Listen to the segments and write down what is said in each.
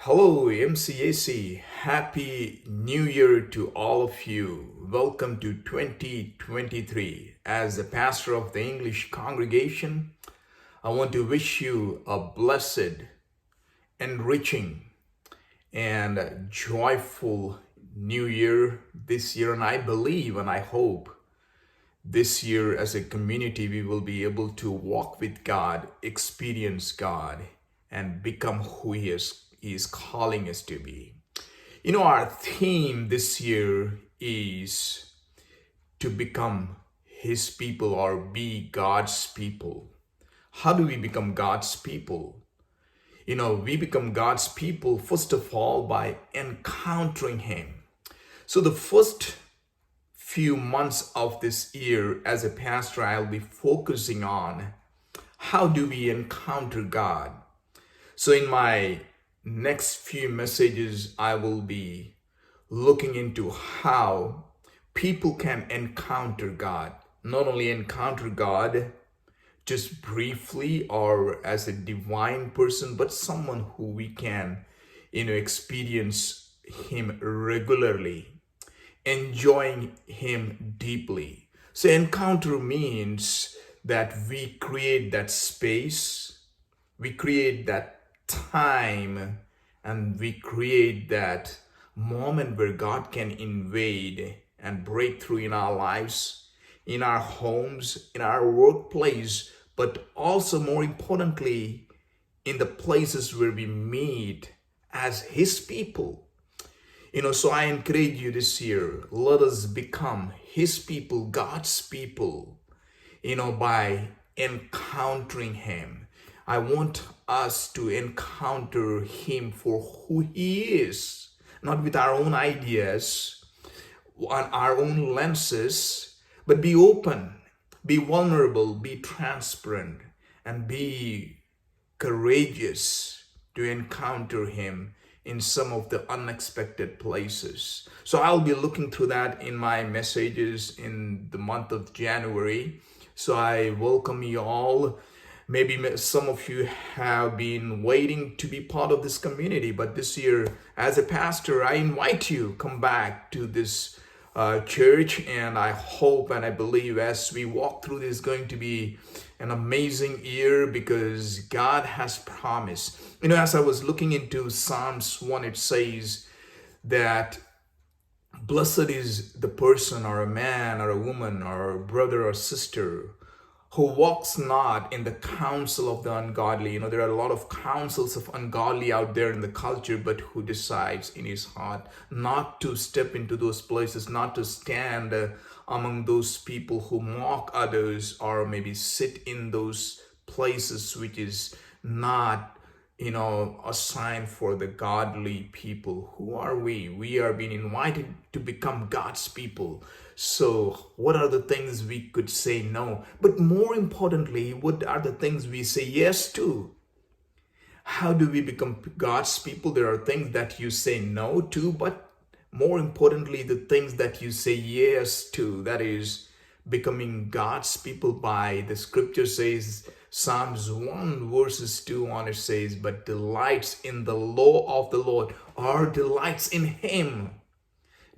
Hello, MCAC. Happy New Year to all of you. Welcome to 2023. As the pastor of the English congregation, I want to wish you a blessed, enriching, and joyful New Year this year. And I believe and I hope this year as a community we will be able to walk with God, experience God, and become who He is calling us to be. You know, our theme this year is to become His people or be God's people. How do we become God's people? You know, we become God's people, first of all, by encountering Him. So the first few months of this year as a pastor, I'll be focusing on how do we encounter God. So in my next few messages, I will be looking into how people can encounter God. Not only encounter God just briefly or as a divine person, but someone who we can, experience Him regularly, enjoying Him deeply. So encounter means that we create that space, we create that time, and we create that moment where God can invade and break through in our lives, in our homes, in our workplace, but also more importantly, in the places where we meet as His people. So I encourage you this year, let us become His people, God's people, by encountering Him. I want us to encounter Him for who He is, not with our own ideas, on our own lenses, but be open, be vulnerable, be transparent, and be courageous to encounter Him in some of the unexpected places. So I'll be looking through that in my messages in the month of January. So I welcome you all. Maybe some of you have been waiting to be part of this community, but this year, as a pastor, I invite you come back to this church, and I hope and I believe as we walk through this is going to be an amazing year because God has promised. As I was looking into Psalms 1, it says that blessed is the person or a man or a woman or a brother or sister who walks not in the counsel of the ungodly. There are a lot of counsels of ungodly out there in the culture, but who decides in his heart not to step into those places, not to stand among those people who mock others, or maybe sit in those places which is not a sign for the godly people. Who are we? We are being invited to become God's people. So what are the things we could say no? But more importantly, what are the things we say yes to? How do we become God's people? There are things that you say no to, but more importantly, the things that you say yes to, that is becoming God's people by, the scripture says, Psalms 1 verses 2 on it says, but delights in the law of the Lord, or delights in Him,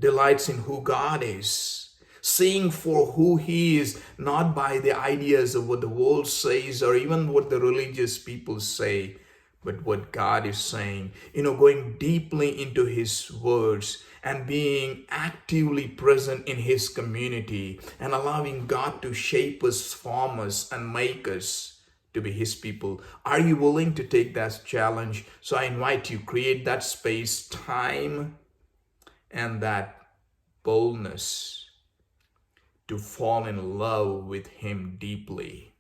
delights in who God is, seeing for who He is, not by the ideas of what the world says or even what the religious people say, but what God is saying, going deeply into His words and being actively present in His community and allowing God to shape us, form us, and make us to be His people. Are you willing to take that challenge? So I invite you, create that space, time, and that boldness to fall in love with Him deeply.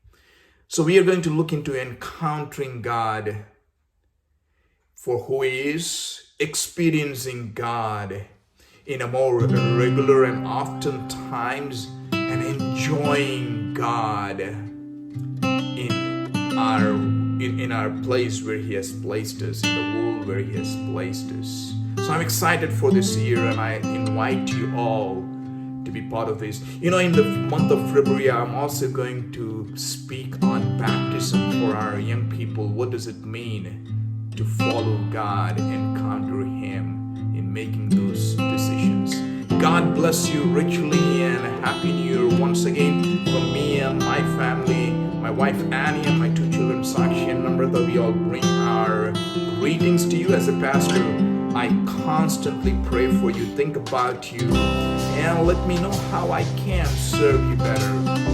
So we are going to look into encountering God for who He is, experiencing God in a more regular and often times, and enjoying God in our place where He has placed us, in the world where He has placed us. So I'm excited for this year, and I invite you all to be part of this. In the month of February, I'm also going to speak on baptism for our young people. What does it mean to follow God, encounter under Him in making those decisions. God bless you richly and a Happy New Year once again from me and my family, my wife Annie and my two children Sakshi and Namrata. We all bring our greetings to you as a pastor. I constantly pray for you, think about you, and let me know how I can serve you better.